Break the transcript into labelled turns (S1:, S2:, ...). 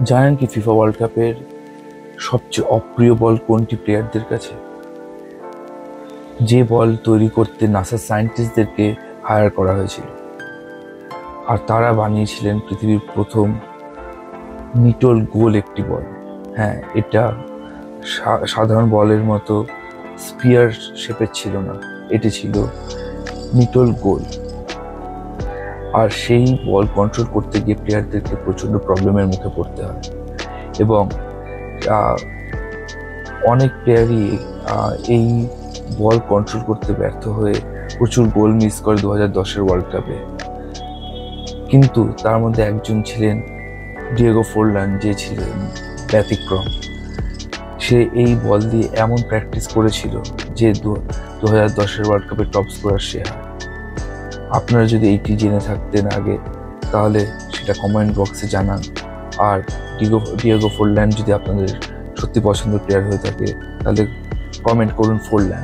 S1: জানেন কি FIFA world কাপের সবচেয়ে অপ্রিয় বল কোনটি প্লেয়ারদের কাছে? যে বল তৈরি করতে নাসার সায়েন্টিস্টদেরকে হায়ার করা হয়েছিল, আর তারা বানিয়েছিলেন পৃথিবীর প্রথম নিটল গোল একটি বল। হ্যাঁ, এটা সাধারণ বলের মতো স্পিয়ার শেপের ছিল না, এটি ছিল নিটল গোল। আর সেই বল কন্ট্রোল করতে গিয়ে প্লেয়ারদেরকে প্রচণ্ড প্রবলেমের মুখে পড়তে হয়, এবং অনেক প্লেয়ারই এই বল কন্ট্রোল করতে ব্যর্থ হয়ে প্রচুর গোল মিস করে 2010-এর ওয়ার্ল্ড কাপে। কিন্তু তার মধ্যে একজন ছিলেন ডিয়েগো ফোরলান, যে ছিলেন ব্যতিক্রম। সে এই বল দিয়ে এমন প্র্যাকটিস করেছিল যে 2010-এর ওয়ার্ল্ড কাপে টপ স্কোরার সে হয়। আপনারা যদি এইটি জেনে থাকতেন আগে, তাহলে সেটা কমেন্ট বক্সে জানান। আর ডিয়েগো ফোরলান যদি আপনাদের সত্যি পছন্দের প্লেয়ার হয়ে থাকে, তাহলে কমেন্ট করুন ফোরলান।